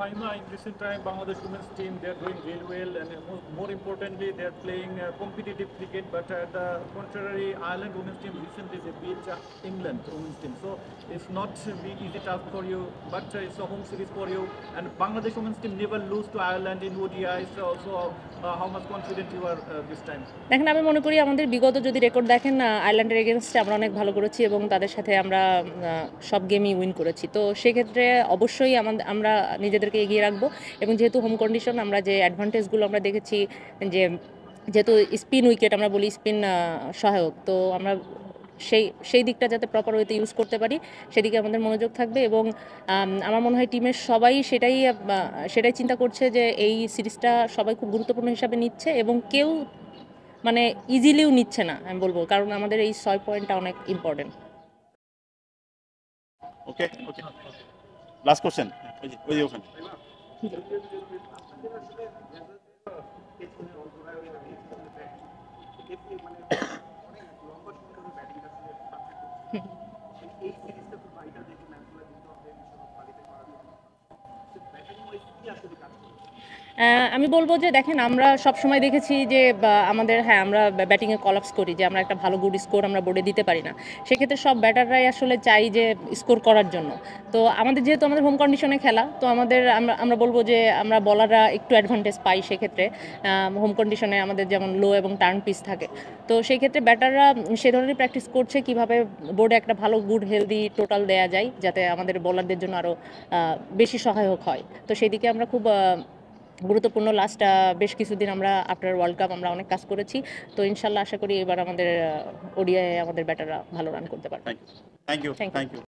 Faima, in recent time, Bangladesh women's team, they're doing really well, and more importantly, they're playing competitive cricket. But the contrary, Ireland women's team recently they beat England women's team. So it's not be easy task for you, but it's a home series for you. And Bangladesh women's team never lose to Ireland in ODI. So how much confident you are this time? দেখেন, আমি মনে করি আমাদের বিগত যদি record দেখেন, আয়ারল্যান্ডের এগেনস্টে আমরা অনেক ভালো করেছি এবং তাদের সাথে আমরা সব গেমই উইন করেছি। তো সেক্ষেত্রে অবশ্যই আমরা নিজেদেরকে এগিয়ে রাখবো এবং যেহেতু হোম কন্ডিশন, আমরা যে অ্যাডভান্টেজগুলো আমরা দেখেছি, যে যেহেতু স্পিন উইকেট আমরা বলি, স্পিন সহায়ক, তো আমরা সেই দিকটা যাতে প্রপার ওয়েতে ইউজ করতে পারি সেদিকে আমাদের মনোযোগ থাকবে। এবং আমার মনে হয় টিমের সবাই সেটাই চিন্তা করছে যে এই সিরিজটা সবাই খুব গুরুত্বপূর্ণ হিসাবে নিচ্ছে এবং কেউ মানে ইজিলিও নিচ্ছে না আমি বলবো, কারণ আমাদের এই 6 পয়েন্টটা অনেক ইম্পর্টেন্ট। ওকে ওকে, লাস্ট কোশ্চেন ওই যে ওখানে। আমি বলবো যে দেখেন, আমরা সবসময় দেখেছি যে আমাদের আমরা ব্যাটিংয়ে কলাপস করি, যে আমরা একটা ভালো গুড স্কোর আমরা বোর্ডে দিতে পারি না। সেক্ষেত্রে সব ব্যাটাররাই আসলে চাই যে স্কোর করার জন্য। তো যেহেতু আমাদের হোম কন্ডিশনে খেলা, তো আমরা বলবো যে আমরা বলাররা একটু অ্যাডভান্টেজ পাই সেক্ষেত্রে। হোম কন্ডিশনে আমাদের যেমন লো এবং টার্ন পিচ থাকে, তো সেই ক্ষেত্রে ব্যাটাররা সে ধরনের প্র্যাকটিস করছে কিভাবে বোর্ডে একটা ভালো গুড হেলদি টোটাল দেওয়া যায়, যাতে আমাদের বোলারদের জন্য আরও বেশি সহায়ক হয়। তো সেই দিকে আমরা খুব গুরুত্বপূর্ণ লাস্ট বেশ কিছুদিন আমরা আফটার ওয়ার্ল্ড কাপ আমরা অনেক কাজ করেছি। তো ইনশাল্লাহ আশা করি এবার আমাদের ওডিআই আমাদের ব্যাটাররা ভালো রান করতে পারবে। Thank you.